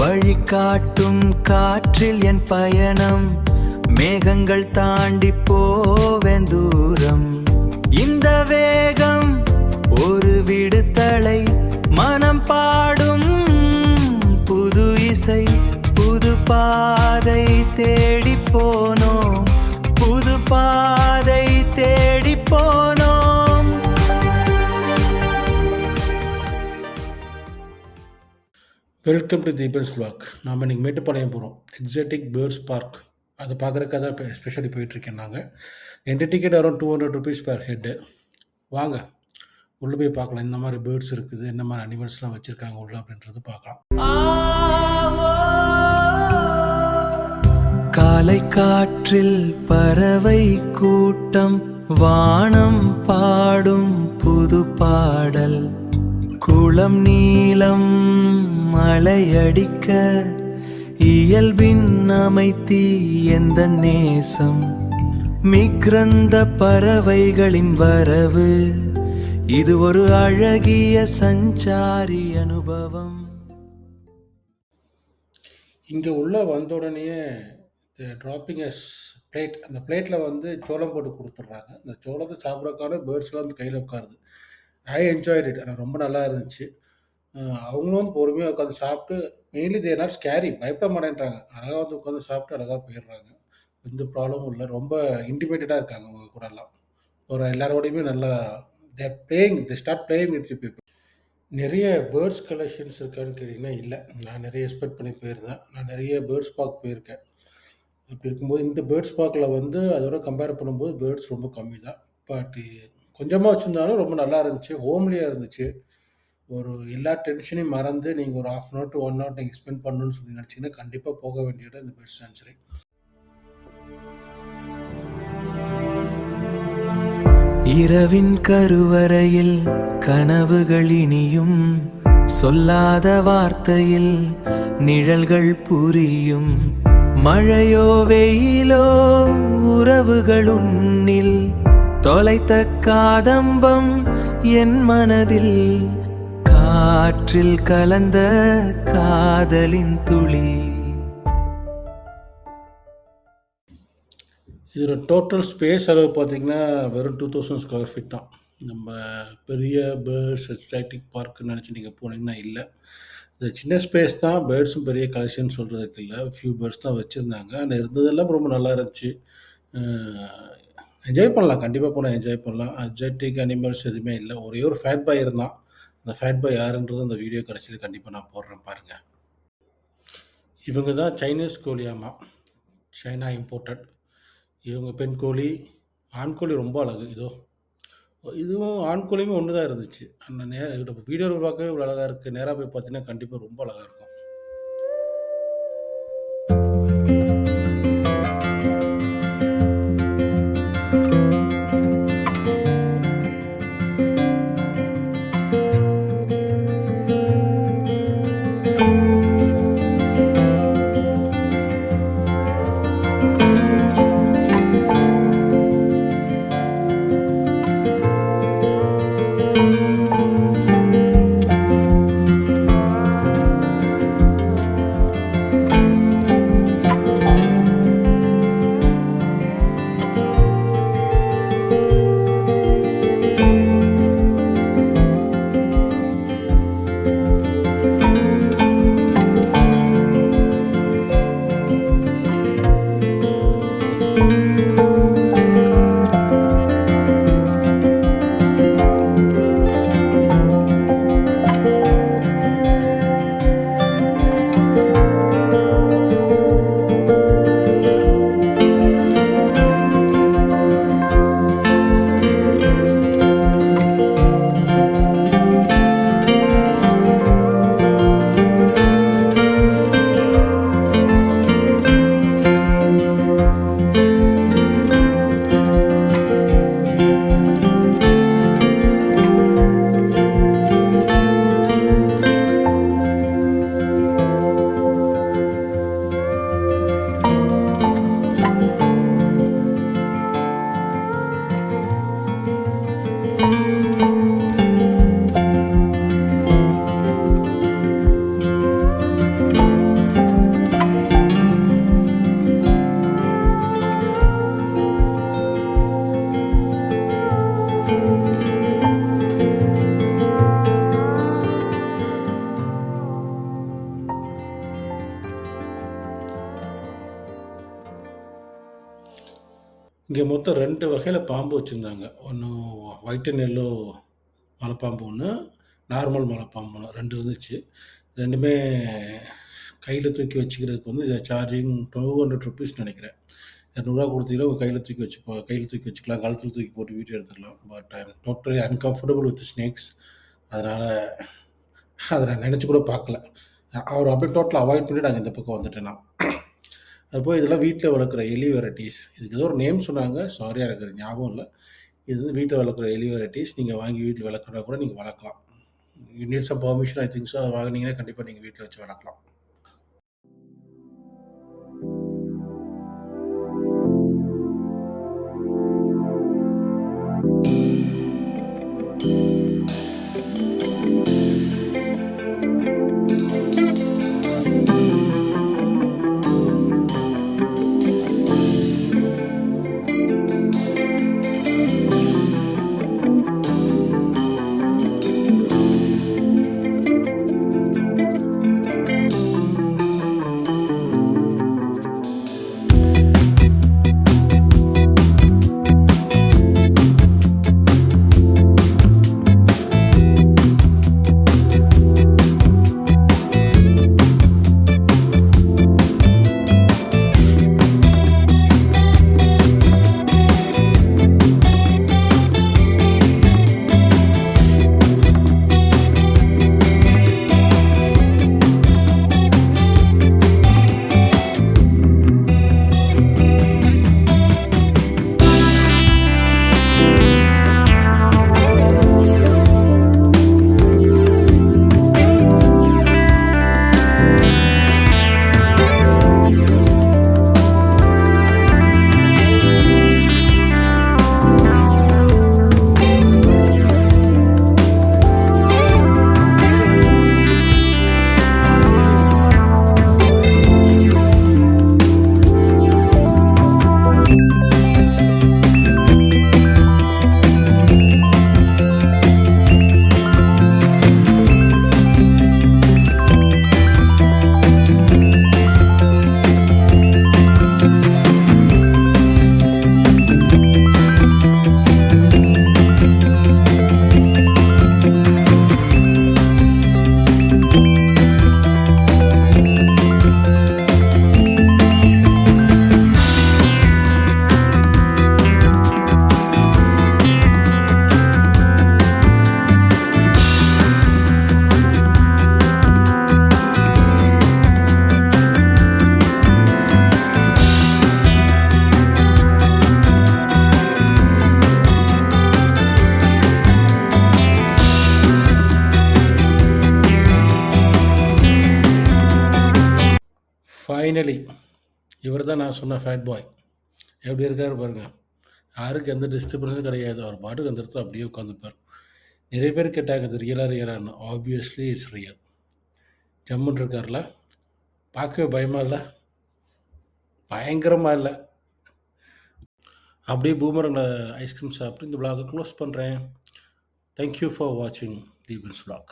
வழிகாட்டும் காற்றில் என் பயணம், மேகங்கள் தாண்டி போவேன் தூரம். இந்த வேகம் ஒரு விடுதலை, மனம் பாடும் புது இசை. புது பாதை தேடி போனோம், புது பாதை தேடி போனோம். Welcome to Deepan's vlog. நாம் இன்றைக்கி மேட்டுப்பாளையம் போகிறோம். எக்ஸாட்டிக் பேர்ட்ஸ் பார்க் அதை பார்க்குறதுக்காக தான் இப்போ எஸ்பெஷலி போயிட்டுருக்கேன். நாங்கள் entry ticket around 200 rupees per head. வாங்க உள்ளே போய் பார்க்கலாம், இந்த மாதிரி பேர்ட்ஸ் இருக்குது, என்ன மாதிரி அனிமல்ஸ்லாம் வச்சுருக்காங்க உள்ள அப்படின்றது பார்க்கலாம். காலை காற்றில் பறவை கூட்டம், வானம் பாடும் புது பாடல். குளம் நீளம் மலையடிக்க, இயல்பின் அமைத்தி எந்த நேசம். மிக்ரந்த பறவைகளின் வரவு, இது ஒரு அழகிய சஞ்சாரி அனுபவம். இங்கே உள்ளே வந்த உடனேயே ட்ராப்பிங் எஸ் பிளேட், அந்த பிளேட்டில் வந்து சோளம் போட்டு கொடுத்துட்றாங்க. அந்த சோளத்தை சாப்பிட்றதுக்கான பேர்ட்ஸ்லாம் வந்து கையில் உட்காருது. I enjoyed it. ஆனால் ரொம்ப நல்லா இருந்துச்சு. அவங்களும் வந்து பொறுமையாக உட்காந்து சாப்பிட்டு, மெயின்லி தேர் நாட் ஸ்கேரி, பயப்பட மாட்டேன்றாங்க. அழகாக வந்து உட்காந்து சாப்பிட்டு அழகாக போயிடுறாங்க. எந்த ப்ராப்ளமும் இல்லை. ரொம்ப இன்டிமேட்டடாக இருக்காங்க அவங்க கூடலாம். ஒரு எல்லாரோடையுமே நல்லா they start playing with you people. நிறைய பேர்ட்ஸ் கலெக்ஷன்ஸ் இருக்கான்னு கேட்டிங்கன்னா இல்லை. நான் நிறைய எக்ஸ்பெக்ட் பண்ணி போயிருந்தேன். நான் நிறைய பேர்ட்ஸ் பார்க் போயிருக்கேன். அப்படி இருக்கும்போது இந்த பேர்ட்ஸ் பார்க்கில் வந்து அதோட கம்பேர் பண்ணும்போது பேர்ட்ஸ் ரொம்ப கம்மி தான். பட் கொஞ்சமாக வச்சுருந்தாலும் ரொம்ப நல்லா இருந்துச்சு. ஹோம்லியாக இருந்துச்சு. ஒரு எல்லா டென்ஷனையும் மறந்து நீங்கள் ஒரு 1/2 hour to 1 hour நீங்கள் ஸ்பெண்ட் பண்ணணும்னு சொல்லி நினச்சிங்கன்னா கண்டிப்பாக போக வேண்டிய இடம் இந்த பேர்ட்ஸ் சான்ச்சுரி. இரவின் கருவறையில் கனவுகள் இனியும், சொல்லாத வார்த்தையில் நிழல்கள் புரியும். மழையோ வெயிலோ உறவுகள் உன்னில், தொலைத்த காதம்பம் என் மனதில். காற்றில் கலந்த காதலின் துளி. இதோட டோட்டல் ஸ்பேஸ் அளவு பார்த்திங்கன்னா வெறும் 2000 square feet தான். நம்ம பெரிய பேர்ட்ஸ் எக்ஸாட்டிக் பார்க்குன்னு நினச்சி நீங்கள் போனீங்கன்னா இல்லை. இந்த சின்ன ஸ்பேஸ் தான். பேர்ட்ஸும் பெரிய கலெக்ஷன் சொல்கிறதுக்கு இல்லை. ஃபியூ பேர்ட்ஸ் தான் வச்சுருந்தாங்க. ஆனால் இருந்ததெல்லாம் ரொம்ப நல்லா இருந்துச்சு. என்ஜாய் பண்ணலாம், கண்டிப்பாக போனால் என்ஜாய் பண்ணலாம். எக்ஸாட்டிக் அனிமல்ஸ் எதுவுமே இல்லை. ஒரே ஒரு ஃபேட் பாய் இருந்தான். அந்த ஃபேட் பாய் யாருன்றது அந்த வீடியோ கடைசியில் கண்டிப்பாக நான் போடுறேன் பாருங்கள். இவங்க தான் சைனீஸ் கோழியாமா, சைனா இம்போர்ட்டட். இவங்க பெண் கோழி. ஆண் கோழி ரொம்ப அழகு. இதுவும் ஆண் கோழியுமே ஒன்று தான் இருந்துச்சு. அந்த வீடியோவில் பார்க்கவே இவ்வளோ அழகாக இருக்குது. நேராக போய் பார்த்தீங்கன்னா கண்டிப்பாக ரொம்ப அழகாக இருக்கும். இங்கே மொத்தம் 2 வகையில பாம்பு வச்சுருந்தாங்க. ஒண்ணு ஒயிட் அண்ட் எல்லோ மலைப்பாம்பு ஒண்ணு, நார்மல் மலைப்பாம்பு ஒண்ணு 2 இருந்துச்சு. 2மே கையில தூக்கி வச்சுக்கிறதுக்கு வந்து சார்ஜிங் ₹200 நெனைக்கிறேன். ரூ. 200 குடுத்தீங்கன்னா உங்க கையில தூக்கி வச்சுக்கலாம். கழுத்துல தூக்கி போட்டு வீடியோ எடுத்துக்கலாம். But I am totally uncomfortable with snakes. அதனால அத நான் நெனச்சு கூட பார்க்கல. அவர அப்படியே டோட்டலா அவாய்ட் பண்ணிட்டு நாங்க இந்த பக்கம் வந்துட்டேன் நான். அதுபோக இதெல்லாம் வீட்ல வளர்க்குற எலி வெரைட்டீஸ். இதுக்கு ஏதோ ஒரு நேம் சொன்னாங்க. சாரி எனக்கு ஞாபகம் இல்ல. இது வந்து வீட்ல வளர்க்குற எலி வெரைட்டீஸ். நீங்க வாங்கி வீட்ல வளர்க்கறதா கூட நீங்க வளர்க்கலாம். You need some permission I think so. அத வாங்குனீங்கன்னா கண்டிப்பா நீங்க வீட்ல வச்சு வளர்க்கலாம். ஃபைனலி இவர் தான் நான் சொன்ன ஃபேட் பாய். எப்படி இருக்காரு பாருங்க. யாருக்கும் எந்த டிஸ்டர்பன்ஸும் கிடையாது. அவர் பாட்டுக்கு அந்த இடத்துல அப்படியே உட்காந்துப்பார். நிறைய பேர் கேட்டாங்க இது ரியலான்னு. Obviously it's real. ஜம்முன்னு இருக்கார்ல. பார்க்கவே பயமா இல்லை? பயங்கரமா இல்லை? அப்படியே பூமரங்கில் ஐஸ்கிரீம் சாப்பிட்டு இந்த vlog க்ளோஸ் பண்ணுறேன். தேங்க்யூ ஃபார் வாட்சிங் தீபன்ஸ் vlog.